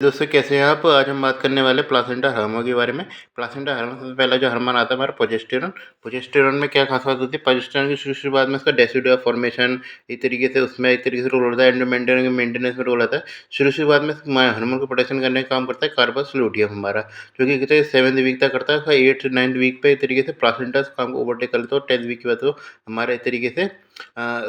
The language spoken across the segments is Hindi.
दोस्तों कैसे हैं आप? आज हम बात करने वाले प्लासेंटा हार्मोन के बारे में। प्लासेंटा हार्मोन सबसे पहला जो हार्मोन आता है हमारा प्रोजेस्टेरॉन। प्रोजेस्टेरॉन में क्या खास बात होती है? प्रोजेस्टेरॉन की शुरुआत में इसका डेसिडुआ फॉर्मेशन एक तरीके से उसमें एक तरीके से रोल होता है, एंडोमेट्रियम मेंटेनेंस में रोल आता है। शुरुआत में हार्मोन को प्रोटेक्शन करने का काम करता है कार्पस लूटियम हमारा, जो कि कहते हैं 7वीं वीक तक करता है। 8 से 9वीं वीक पे एक तरीके से प्लासेंटा इस काम को ओवरटेक कर लेता है और 10th वीक के बाद तो हमारे एक तरीके से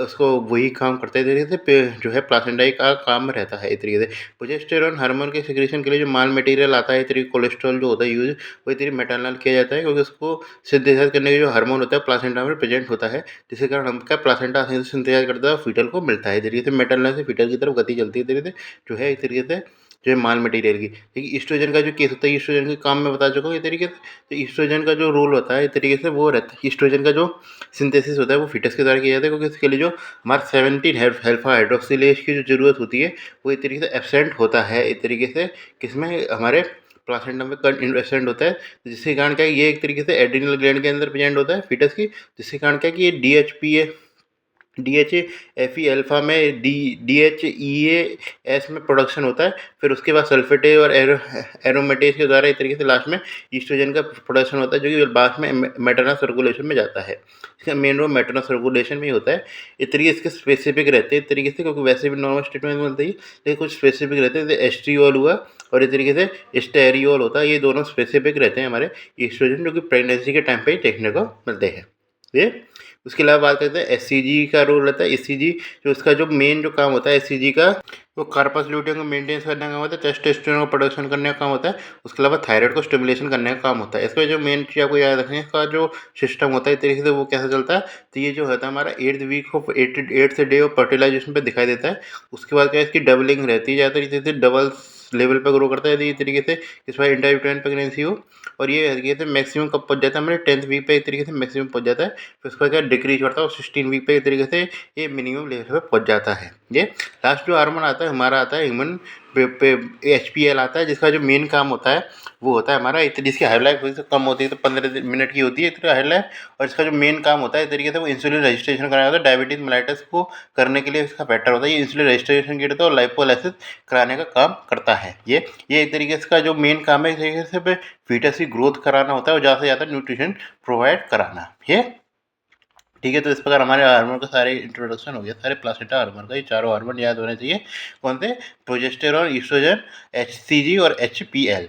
उसको वही काम करता है तरीके से जो है प्लासेंटा का काम रहता है एक तरीके से। प्रोजेस्टेरॉन हार्मोन के सिक्रेशन के लिए जो माल मटेरियल आता है तरीके कोलेस्ट्रॉल जो होता है यूज वही तरीके मेटानॉल किया जाता है, क्योंकि उसको सिंथेसाइज करने के जो हार्मोन होता है प्लासेंटा में प्रेजेंट होता है, जिसके कारण हम क्या प्लासेंटा सिंथेसाइज करता है फीटल को मिलता है तरीके से। मेटानॉल से फीटल की तरफ गति चलती है तरीके से जो है एक तरीके से जो है माल मटेरियल की। देखिए ईस्ट्रोजन का जो केस होता है, ईस्ट्रोजन के काम में बता चुका हूँ ये तरीके से। तो ईस्ट्रोजन का जो रोल होता है इस तरीके से वो रहता है, ईस्ट्रोजन का जो सिंथेसिस होता है वो फीटस के द्वारा किया जाता है, क्योंकि इसके लिए जो हमारा 17 अल्फा हाइड्रोक्सिलेज की जो ज़रूरत होती है वो एक तरीके से एब्सेंट होता है एक तरीके से किसमें हमारे प्लासेंटा में एब्सेंट होता है, जिसके कारण क्या है ये एक तरीके से एड्रिनल ग्लैंड के अंदर प्रेजेंट होता है फीटस की, जिसके कारण क्या है कि ये DHA अल्फा में DHEA एस में प्रोडक्शन होता है। फिर उसके बाद सल्फेटेज और एरोमेटेज के द्वारा एक तरीके से लास्ट में ईस्ट्रोजन का प्रोडक्शन होता है, जो कि बाद में मैटरनल सर्कुलेशन में जाता है। इसका मेन रोल मैटरनल सर्कुलेशन में ही होता है। इस तरीके इसके स्पेसिफिक रहते हैं इस तरीके से, क्योंकि वैसे भी नॉर्मल स्टेटमेंट में मिलते ही, लेकिन कुछ स्पेसिफिक रहते हैं, जैसे एस्ट्रियोल हुआ और इस तरीके से स्टेरियोल होता है। ये दोनों स्पेसिफिक रहते हैं हमारे ईस्ट्रोजन, जो कि प्रेगनेंसी के टाइम पे ही देखने को मिलते हैं। ये उसके अलावा बात करते हैं एससीजी का रोल रहता है। एससीजी जो उसका जो मेन जो काम होता है एससीजी का, वो कार्पस ल्यूटियम को मेंटेन करने का काम होता है, टेस्टोस्टेरोन को प्रोडक्शन करने का काम होता है, उसके अलावा थायराइड को स्टिमुलेशन करने का काम होता है। इसका जो मेन चीज़ आपको याद रखना है, इसका जो सिस्टम होता है इस तरीके से वो कैसे चलता है। तो ये जो होता है हमारा 8th week of 8th day of fertilisation पे दिखाई देता है। उसके बाद क्या है इसकी डबलिंग रहती है, ज़्यादातर इस डबल लेवल पर ग्रो करता है यदि इस तरीके से इस बार इंटरयूटेराइन प्रेगनेंसी हो। और ये तरीके से मैक्सिमम कब पहुंच जाता है हमारे 10th वीक पे एक तरीके से मैक्सिमम पहुंच जाता है। फिर उसका क्या डिक्रीज करता है और 16 वीक पे एक तरीके से ये मिनिमम लेवल पे पहुंच जाता है। ये लास्ट जो हार्मोन आता है हमारा आता है ह्यूमन HPL आता है, जिसका जो मेन काम होता है वो होता है हमारा जिसकी हाई लाइफ थोड़ी सी कम होती है, तो 15 मिनट की होती है इतनी हाई लाइफ। और इसका जो मेन काम होता है इस तरीके से वो इंसुलिन रजिस्ट्रेशन कराया होता है। डायबिटीज मेलाइटस को करने के लिए इसका बेटर होता है, ये इंसुलिन रजिस्ट्रेशन किया होता है और लाइपोलाइसिस कराने का काम करता है। ये एक तरीके से इसका जो मेन काम है, इस तरीके से फीटस की ग्रोथ कराना होता है और ज़्यादा से ज़्यादा न्यूट्रिशन प्रोवाइड कराना। ये ठीक है। तो इस प्रकार हमारे हार्मोन का सारे इंट्रोडक्शन हो गया, सारे प्लासेंटा हार्मोन का। ये चारों हार्मोन याद होने चाहिए। कौन से? प्रोजेस्टेरॉन, ईस्ट्रोजन, HCG और HPL।